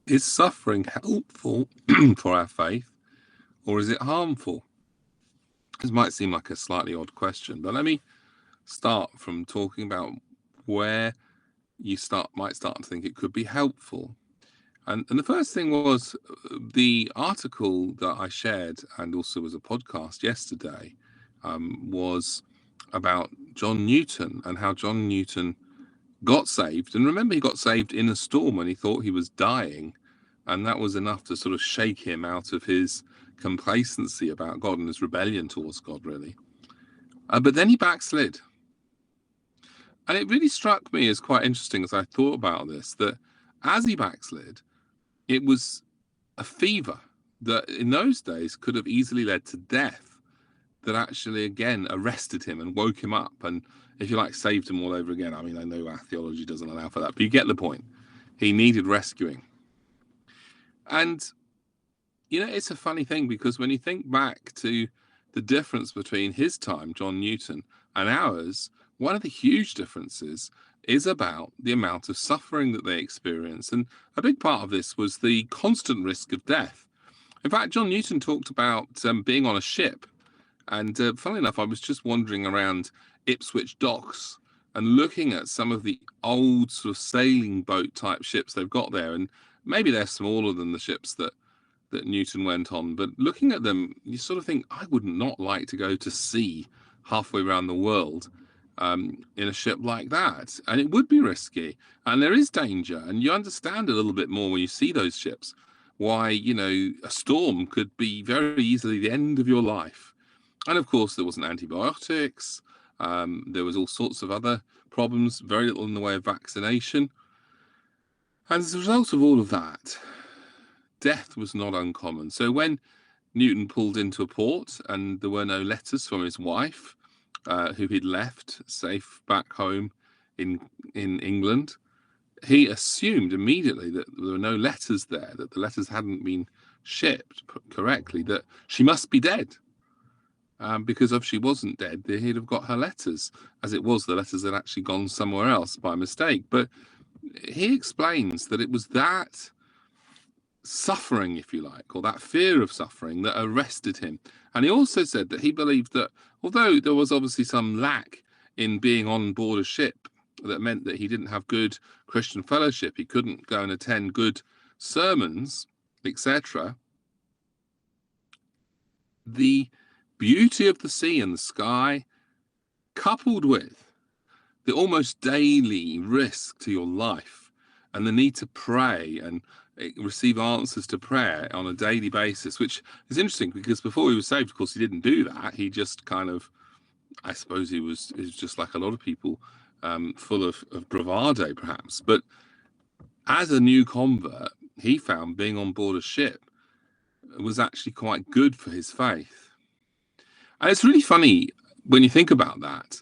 Is suffering helpful for our faith, or is it harmful? This might seem like a slightly odd question, but let me start from talking about where you might start to think it could be helpful. And the first thing was the article that I shared, and also was a podcast yesterday, was about John Newton and how John Newton got saved. And remember, he got saved in a storm when he thought he was dying. And that was enough to sort of shake him out of his complacency about God and his rebellion towards God, really. But then he backslid. And it really struck me as quite interesting as I thought about this, that as he backslid, it was a fever that in those days could have easily led to death that actually again arrested him and woke him up and, if you like, saved him all over again. I mean, I know our theology doesn't allow for that, but you get the point. He needed rescuing. And it's a funny thing, because when you think back to the difference between his time, John Newton, and ours, one of the huge differences is about the amount of suffering that they experience. And a big part of this was the constant risk of death. In fact, John Newton talked about being on a ship. And funnily enough, I was just wandering around Ipswich docks and looking at some of the old sort of sailing boat type ships they've got there. And maybe they're smaller than the ships that Newton went on, but looking at them, you sort of think, I would not like to go to sea halfway around the world in a ship like that. And it would be risky, and there is danger, and you understand a little bit more when you see those ships why, a storm could be very easily the end of your life. And of course, there wasn't antibiotics. There was all sorts of other problems, very little in the way of vaccination. And as a result of all of that, death was not uncommon. So when Newton pulled into a port and there were no letters from his wife, who he'd left safe back home in England, he assumed immediately that there were no letters there, that the letters hadn't been shipped correctly, that she must be dead. Because if she wasn't dead, he'd have got her letters. As it was, the letters had actually gone somewhere else by mistake. But he explains that it was that suffering, if you like, or that fear of suffering that arrested him. And he also said that he believed that although there was obviously some lack in being on board a ship, that meant that he didn't have good Christian fellowship, he couldn't go and attend good sermons, etc., the beauty of the sea and the sky, coupled with the almost daily risk to your life and the need to pray and receive answers to prayer on a daily basis, which is interesting because before he was saved, of course, he didn't do that. He just kind of, I suppose he was just like a lot of people, full of bravado, perhaps. But as a new convert, he found being on board a ship was actually quite good for his faith. And it's really funny when you think about that.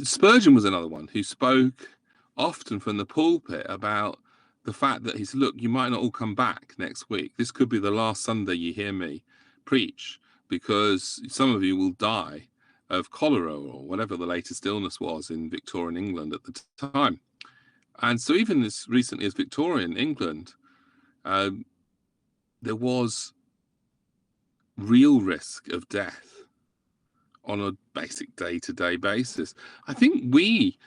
Spurgeon was another one who spoke often from the pulpit about the fact that he said, look, you might not all come back next week. This could be the last Sunday you hear me preach, because some of you will die of cholera or whatever the latest illness was in Victorian England at the time. And so even as recently as Victorian England, there was real risk of death on a basic day-to-day basis. I think we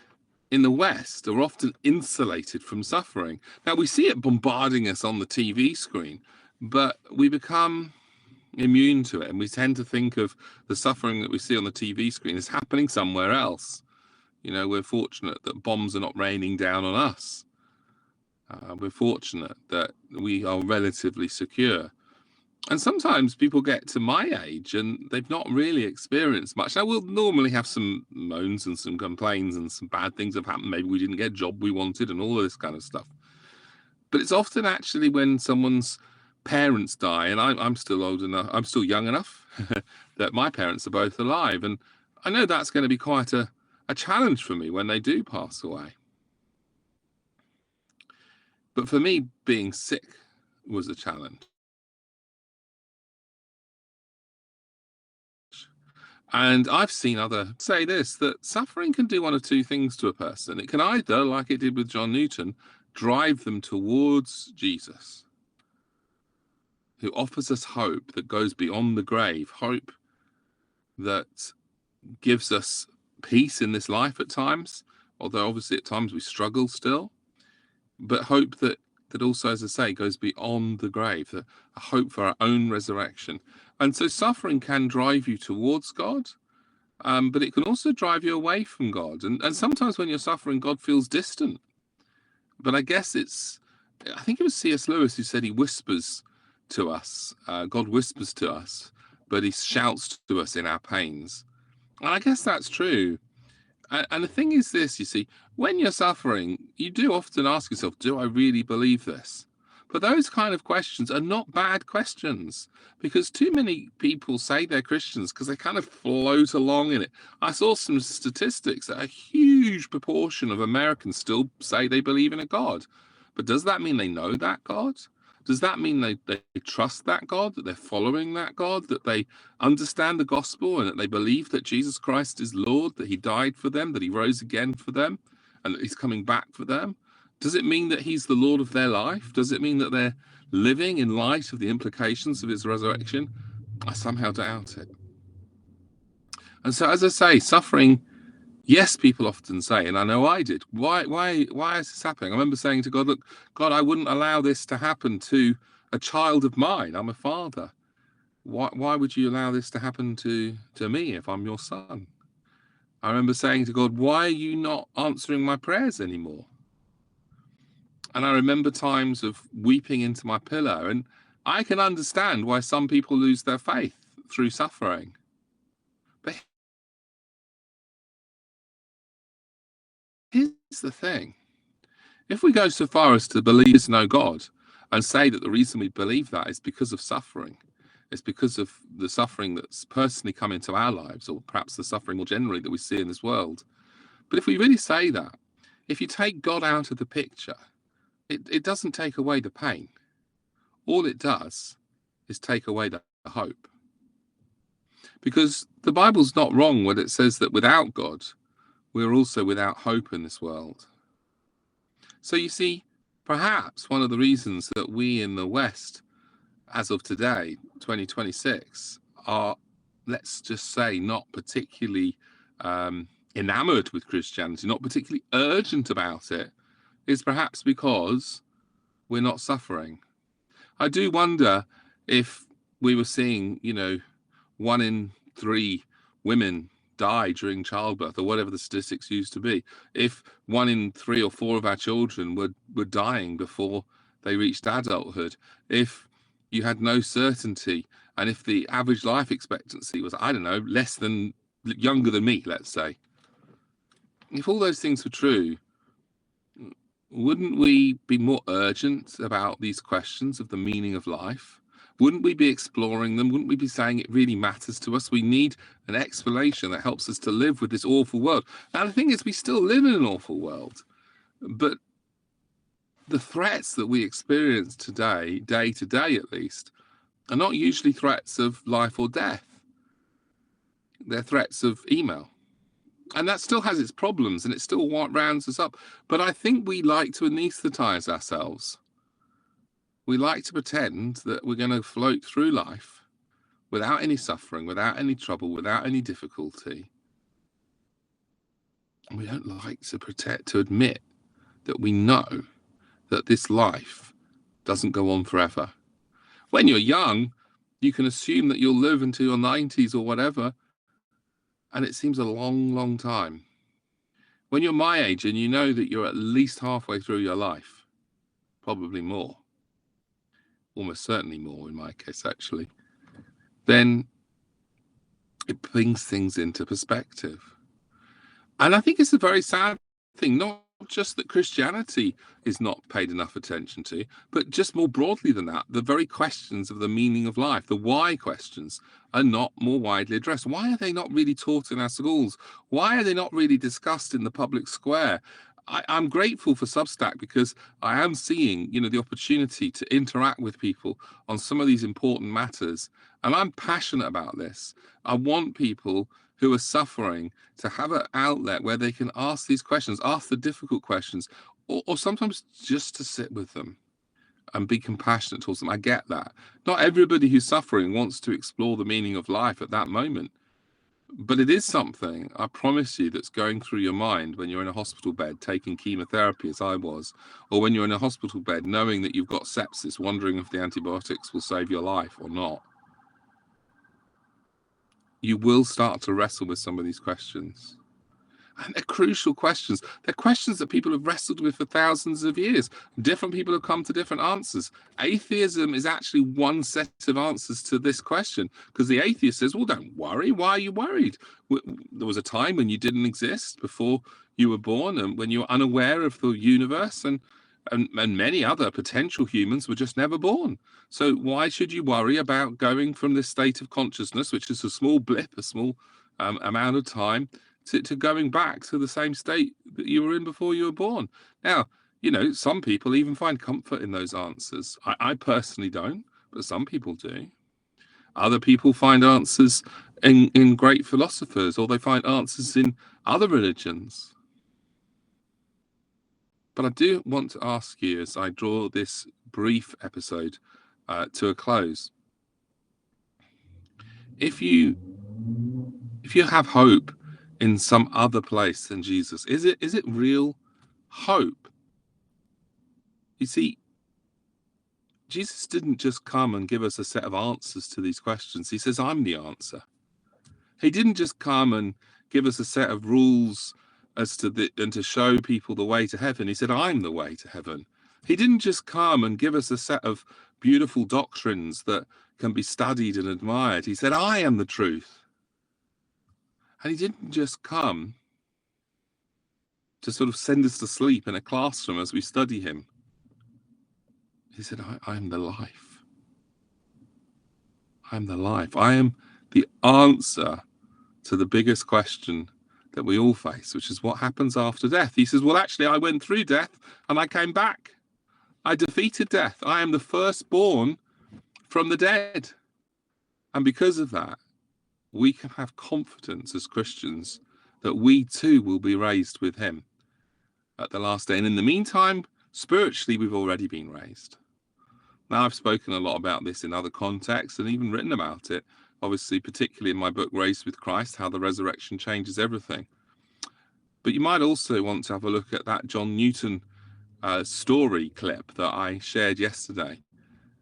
in the West are often insulated from suffering. Now, we see it bombarding us on the TV screen, but we become immune to it, and we tend to think of the suffering that we see on the TV screen as happening somewhere else. We're fortunate that bombs are not raining down on us. We're fortunate that we are relatively secure. And sometimes people get to my age and they've not really experienced much. Now, we'll normally have some moans and some complaints and some bad things have happened. Maybe we didn't get a job we wanted and all of this kind of stuff. But it's often actually when someone's parents die, and I'm still old enough, I'm still young enough that my parents are both alive. And I know that's going to be quite a challenge for me when they do pass away. But for me, being sick was a challenge. And I've seen others say this, that suffering can do one of two things to a person. It can either, like it did with John Newton, drive them towards Jesus, who offers us hope that goes beyond the grave, hope that gives us peace in this life at times, although obviously at times we struggle still, but hope that also, as I say, goes beyond the grave, a hope for our own resurrection. And so suffering can drive you towards God, but it can also drive you away from God. And sometimes when you're suffering, God feels distant. But I guess I think it was C.S. Lewis who said he whispers to us. God whispers to us, but he shouts to us in our pains. And I guess that's true. And the thing is this, you see, when you're suffering, you do often ask yourself, do I really believe this? But those kind of questions are not bad questions, because too many people say they're Christians because they kind of float along in it. I saw some statistics that a huge proportion of Americans still say they believe in a God. But does that mean they know that God? Does that mean they trust that God, that they're following that God, that they understand the gospel and that they believe that Jesus Christ is Lord, that he died for them, that he rose again for them, and that he's coming back for them? Does it mean that he's the Lord of their life? Does it mean that they're living in light of the implications of his resurrection? I somehow doubt it. And so, as I say, suffering, yes, people often say, and I know I did, why is this happening? I remember saying to God, look, God, I wouldn't allow this to happen to a child of mine. I'm a father. Why would you allow this to happen to me if I'm your son? I remember saying to God, why are you not answering my prayers anymore? And I remember times of weeping into my pillow. And I can understand why some people lose their faith through suffering. But here's the thing. If we go so far as to believe there's no God and say that the reason we believe that is because of suffering, it's because of the suffering that's personally come into our lives, or perhaps the suffering more generally that we see in this world. But if we really say that, if you take God out of the picture, it doesn't take away the pain. All it does is take away the hope. Because the Bible's not wrong when it says that without God, we're also without hope in this world. So you see, perhaps one of the reasons that we in the West, as of today, 2026, are, let's just say, not particularly enamored with Christianity, not particularly urgent about it, is perhaps because we're not suffering. I do wonder if we were seeing, 1 in 3 women die during childbirth, or whatever the statistics used to be, if 1 in 3 or 4 of our children were dying before they reached adulthood, if you had no certainty, and if the average life expectancy was, I don't know, younger than me, let's say. If all those things were true, wouldn't we be more urgent about these questions of the meaning of life? Wouldn't we be exploring them? Wouldn't we be saying it really matters to us? We need an explanation that helps us to live with this awful world. Now, the thing is, we still live in an awful world, but the threats that we experience today, day to day at least, are not usually threats of life or death. They're threats of email. And that still has its problems, and it still rounds us up. But I think we like to anesthetize ourselves. We like to pretend that we're going to float through life without any suffering, without any trouble, without any difficulty. And we don't like to admit that we know that this life doesn't go on forever. When you're young, you can assume that you'll live until your 90s or whatever, and it seems a long, long time. When you're my age and you know that you're at least halfway through your life, probably more, almost certainly more in my case actually, then it brings things into perspective. And I think it's a very sad thing, not just that Christianity is not paid enough attention to, but just more broadly than that, the very questions of the meaning of life, the why questions, are not more widely addressed. Why are they not really taught in our schools? Why are they not really discussed in the public square? I'm grateful for Substack because I am seeing, the opportunity to interact with people on some of these important matters. And I'm passionate about this. I want people who are suffering to have an outlet where they can ask these questions, ask the difficult questions, or sometimes just to sit with them and be compassionate towards them. I get that. Not everybody who's suffering wants to explore the meaning of life at that moment. But it is something, I promise you, that's going through your mind when you're in a hospital bed taking chemotherapy, as I was, or when you're in a hospital bed knowing that you've got sepsis, wondering if the antibiotics will save your life or not. You will start to wrestle with some of these questions. And they're crucial questions. They're questions that people have wrestled with for thousands of years. Different people have come to different answers. Atheism is actually one set of answers to this question, because the atheist says, well, don't worry. Why are you worried? There was a time when you didn't exist before you were born, and when you were unaware of the universe, and many other potential humans were just never born. So why should you worry about going from this state of consciousness, which is a small blip, a small amount of time, to going back to the same state that you were in before you were born? Now, some people even find comfort in those answers. I personally don't, but some people do. Other people find answers in great philosophers, or they find answers in other religions. But I do want to ask you, as I draw this brief episode to a close, if you have hope in some other place than Jesus, is it real hope? You see, Jesus didn't just come and give us a set of answers to these questions. He says, I'm the answer. He didn't just come and give us a set of rules and to show people the way to heaven. He said, I'm the way to heaven. He didn't just come and give us a set of beautiful doctrines that can be studied and admired. He said, I am the truth. And he didn't just come to sort of send us to sleep in a classroom as we study him. He said, I am the life. I am the life. I am the answer to the biggest question that we all face, which is what happens after death. He says, well, actually, I went through death and I came back. I defeated death. I am the firstborn from the dead. And because of that, we can have confidence as Christians that we too will be raised with him at the last day. And in the meantime, spiritually, we've already been raised. Now, I've spoken a lot about this in other contexts and even written about it, obviously, particularly in my book, Raised with Christ, How the Resurrection Changes Everything. But you might also want to have a look at that John Newton story clip that I shared yesterday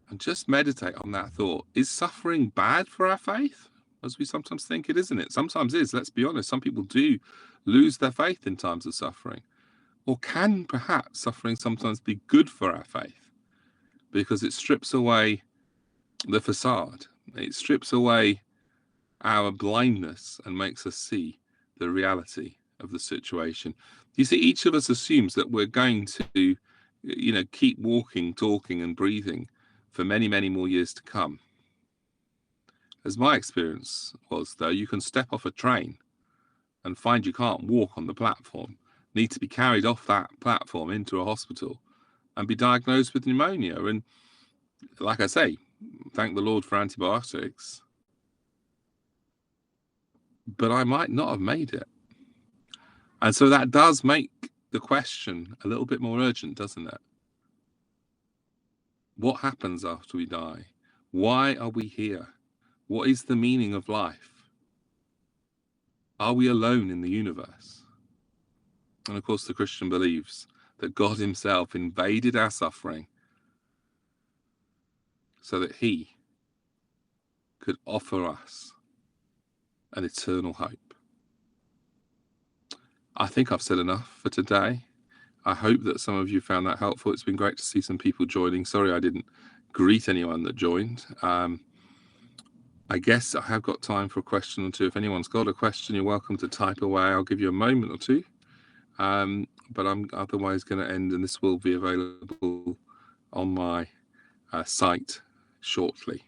and just meditate on that thought. Is suffering bad for our faith? As we sometimes think it, isn't it? Sometimes is, let's be honest. Some people do lose their faith in times of suffering. Or can perhaps suffering sometimes be good for our faith? Because it strips away the facade. It strips away our blindness and makes us see the reality of the situation. You see, each of us assumes that we're going to, keep walking, talking, and breathing for many, many more years to come. As my experience was, though, you can step off a train and find you can't walk on the platform, need to be carried off that platform into a hospital and be diagnosed with pneumonia. And like I say, thank the Lord for antibiotics, but I might not have made it. And so that does make the question a little bit more urgent, doesn't it? What happens after we die? Why are we here? What is the meaning of life? Are we alone in the universe? And of course, the Christian believes that God himself invaded our suffering so that he could offer us an eternal hope. I think I've said enough for today. I hope that some of you found that helpful. It's been great to see some people joining. Sorry I didn't greet anyone that joined. I guess I have got time for a question or two. If anyone's got a question, you're welcome to type away. I'll give you a moment or two. But I'm otherwise going to end, and this will be available on my site shortly.